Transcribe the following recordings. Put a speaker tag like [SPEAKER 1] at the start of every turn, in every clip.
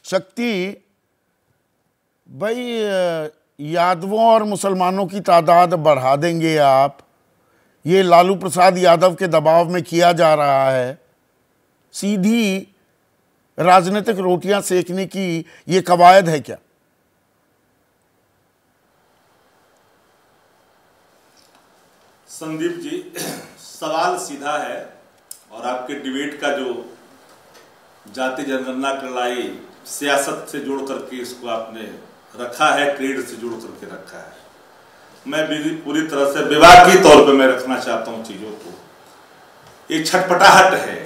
[SPEAKER 1] शक्ति भाई, यादवों और मुसलमानों की तादाद बढ़ा देंगे आप, ये लालू प्रसाद यादव के दबाव में किया जा रहा है। सीधी राजनीतिक रोटियां सेकने की ये कवायद है क्या?
[SPEAKER 2] संदीप जी, सवाल सीधा है और आपके डिबेट का जो जाति जनगणना की लड़ाई सियासत से जोड़ करके इसको आपने रखा है, क्रीड से जोड़ करके रखा है। मैं भी पूरी तरह से विवाद तौर पे मैं रखना चाहता हूं चीजों को। एक छटपटाहट है।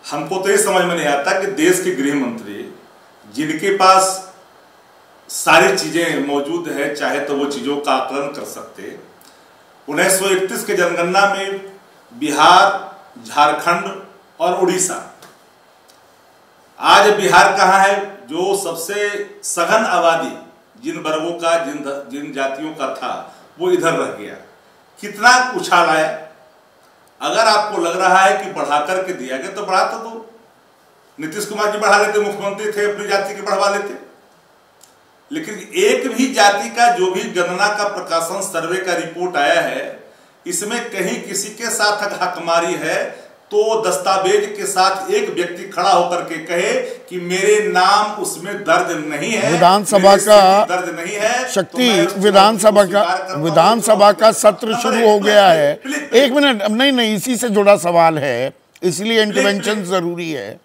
[SPEAKER 2] हमको तो ये समझ में नहीं आता कि देश के गृह मंत्री जिनके पास सारी चीजें मौजूद है, चाहे तो वो चीजों का आकलन कर सकते। 1931 के जनगणना में बिहार, झारखंड और उड़ीसा, आज बिहार कहाँ है? जो सबसे सघन आबादी जिन वर्गों का, जिन जातियों का था, वो इधर रह गया। कितना उछाल आया। अगर आपको लग रहा है कि बढ़ा करके दिया गया तो बढ़ा तो दो। नीतीश कुमार जी बढ़ा लेते, मुख्यमंत्री थे, अपनी जाति के बढ़वा लेते। लेकिन एक भी जाति का जो भी गणना का प्रकाशन, सर्वे का रिपोर्ट आया है, इसमें कहीं किसी के साथ हकमारी है तो दस्तावेज के साथ एक व्यक्ति खड़ा होकर के कहे कि मेरे नाम उसमें दर्ज नहीं है,
[SPEAKER 1] विधानसभा का
[SPEAKER 2] दर्ज नहीं है।
[SPEAKER 1] शक्ति, विधानसभा का सत्र शुरू हो गया है। एक मिनट, नहीं, इसी से जुड़ा सवाल है, इसलिए इंटरवेंशन जरूरी है।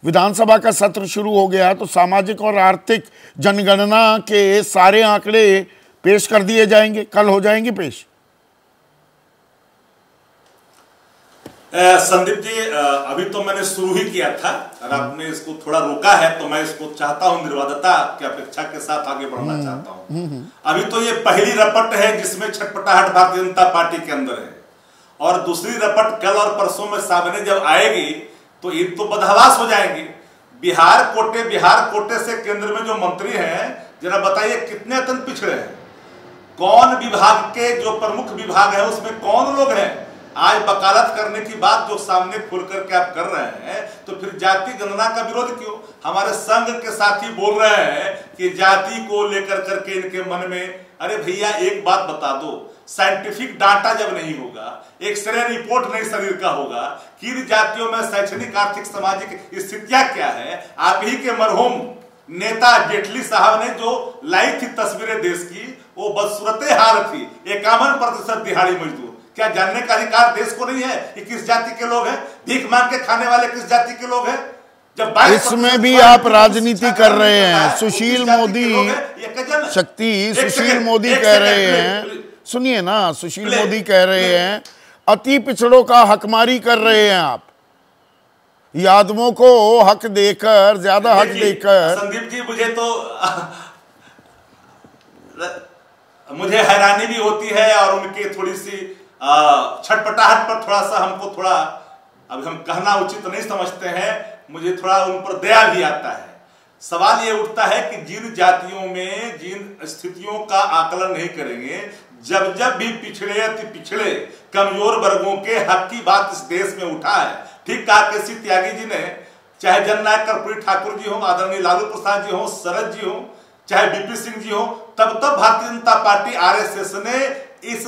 [SPEAKER 1] विधानसभा का सत्र शुरू हो गया तो सामाजिक और आर्थिक जनगणना के सारे आंकड़े पेश कर दिए जाएंगे, कल हो जाएंगे पेश।
[SPEAKER 2] संदीप जी, अभी तो मैंने शुरू ही किया था और आपने इसको थोड़ा रोका है, तो मैं इसको चाहता हूं निर्बाधता की अपेक्षा के साथ आगे बढ़ना चाहता हूं। अभी तो ये पहली रपट है जिसमें छटपटाहट भारतीय जनता पार्टी के अंदर है, और दूसरी रपट कल और परसों में सामने जब आएगी तो ये तो बदहवास हो जाएंगे। बिहार कोटे से केंद्र में जो मंत्री हैं, जरा बताइए कितने अत्यंत पिछड़े हैं। कौन विभाग के जो प्रमुख विभाग है उसमें कौन लोग हैं? आज वकालत करने की बात जो सामने खुल करके आप कर रहे हैं, तो फिर जाति गणना का विरोध क्यों? हमारे संघ के साथी बोल रहे हैं कि जाति को लेकर करके इनके मन में, अरे भैया एक बात बता दो, साइंटिफिक डाटा जब नहीं होगा, एक्सरे रिपोर्ट नहीं शरीर का होगा, किन जातियों में शैक्षणिक, आर्थिक, सामाजिक स्थितियां क्या है? आप ही के मरहूम नेता जेटली साहब ने जो लाई थी तस्वीरें देश की, वो बदसूरत हाल थी। 51% दिहाड़ी मजदूर। क्या जानने का अधिकार देश को नहीं है कि किस जाति के लोग हैं? भीख मांग के खाने वाले किस जाति के लोग हैं? जब
[SPEAKER 1] इसमें भी आप राजनीति कर रहे हैं। सुशील मोदी, शक्ति, सुशील मोदी कह रहे हैं, सुनिए ना, सुशील मोदी कह रहे हैं अति पिछड़ों का हकमारी कर रहे हैं आप, यादवों को हक देकर, ज्यादा हक देकर।
[SPEAKER 2] संदीप जी, मुझे हैरानी भी होती है और उनके थोड़ी सी छटपटाहट पर थोड़ा सा हमको अभी हम कहना उचित नहीं समझते हैं, मुझे थोड़ा उन पर दया भी आता है। सवाल ये उठता है कि जिन जातियों में जिन स्थितियों का आकलन नहीं करेंगे, जब भी पिछड़े अति पिछड़े कमजोर वर्गों के हक की बात इस देश में उठा है। ठीक कहा केसी त्यागी जी ने, चाहे जननायक कर्पूरी ठाकुर जी हो, आदरणीय लालू प्रसाद जी हो, शरद जी हो, चाहे बीपी सिंह जी हो, तब भारतीय जनता पार्टी आरएसएस ने इस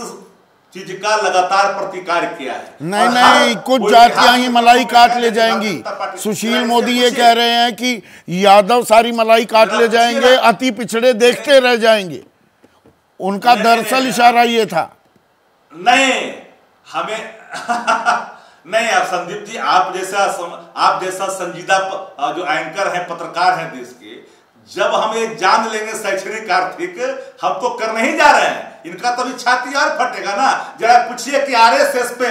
[SPEAKER 2] चीज का लगातार प्रतिकार किया है।
[SPEAKER 1] नहीं, कुछ जातियां ही मलाई काट ले जाएंगी। सुशील मोदी ये कह रहे हैं कि यादव सारी मलाई काट ले जाएंगे, अति पिछड़े देखते रह जाएंगे। उनका दरअसल इशारा ये था।
[SPEAKER 2] नहीं, हमें नहीं, आप संदीप जी, आप जैसा संजीदा जो एंकर है, पत्रकार है देश के, जब हम ये जान लेंगे शैक्षणिक, आर्थिक, हम तो करने ही जा रहे हैं, इनका तभी छाती और फटेगा ना। जरा पूछिए कि आरएसएस पे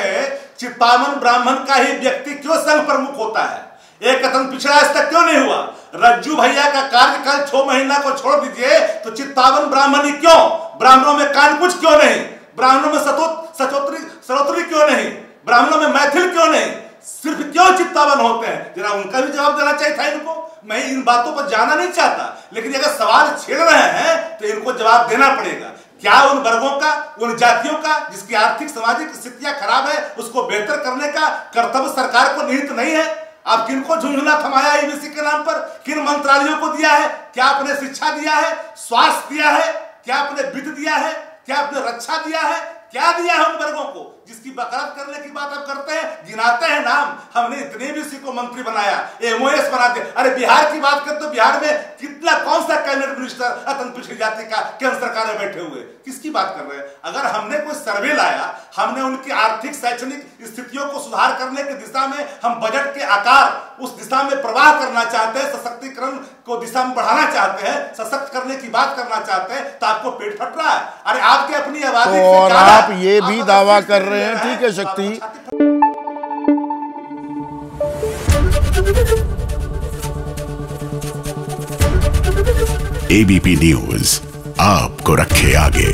[SPEAKER 2] चित्पावन ब्राह्मण का ही व्यक्ति क्यों संघ प्रमुख होता है? एक कदम पिछड़ा आज तक क्यों नहीं हुआ? रज्जू भैया का कार्यकाल 6 महीना को छोड़ दीजिए, तो चित्पावन ब्राह्मण ही क्यों? ब्राह्मणों में कानकुच क्यों नहीं? ब्राह्मणों में सरोत्री क्यों नहीं? ब्राह्मणों में मैथिल क्यों नहीं? सिर्फ क्यों चित्पावन होते हैं? जरा उनका भी जवाब देना चाहिए था इनको। मैं इन बातों पर जाना नहीं चाहता, लेकिन अगर सवाल छेड़ रहे हैं तो इनको जवाब देना पड़ेगा। क्या उन वर्गों का, उन जातियों का जिसकी आर्थिक सामाजिक स्थितियां खराब है, उसको बेहतर करने का कर्तव्य सरकार को निहित नहीं है? आप किनको झुंझुना थमाया ईबीसी के नाम पर? किन मंत्रालयों को दिया है? क्या आपने शिक्षा दिया है, स्वास्थ्य दिया है, क्या आपने वित्त दिया है, क्या आपने रक्षा दिया है, क्या दिया है उन वर्गों को जिसकी वकालत करने की बात आप करते हैं? गिनाते हैं नाम, हमने इतने भी इसी को मंत्री बनाया, एमओएस बना दिया। अरे बिहार की बात करें तो बिहार में कितना, कौन सा कैबिनेट मिनिस्टर अत्यंत पिछड़ी जाति का केंद्र सरकार में बैठे हुए? किसकी बात कर रहे हैं? अगर हमने कोई सर्वे लाया, हमने उनकी आर्थिक शैक्षणिक स्थितियों को सुधार करने की दिशा में हम बजट के आकार उस दिशा में प्रवाह करना चाहते हैं, सशक्तिकरण को दिशा में बढ़ाना चाहते हैं, सशक्त करने की बात करना चाहते हैं, तो आपको पेट फट रहा है। अरे आपके अपनी आबादी
[SPEAKER 1] तो और आप ये भी दावा कर रहे हैं, ठीक है शक्ति,
[SPEAKER 3] एबीपी न्यूज आपको रखे आगे।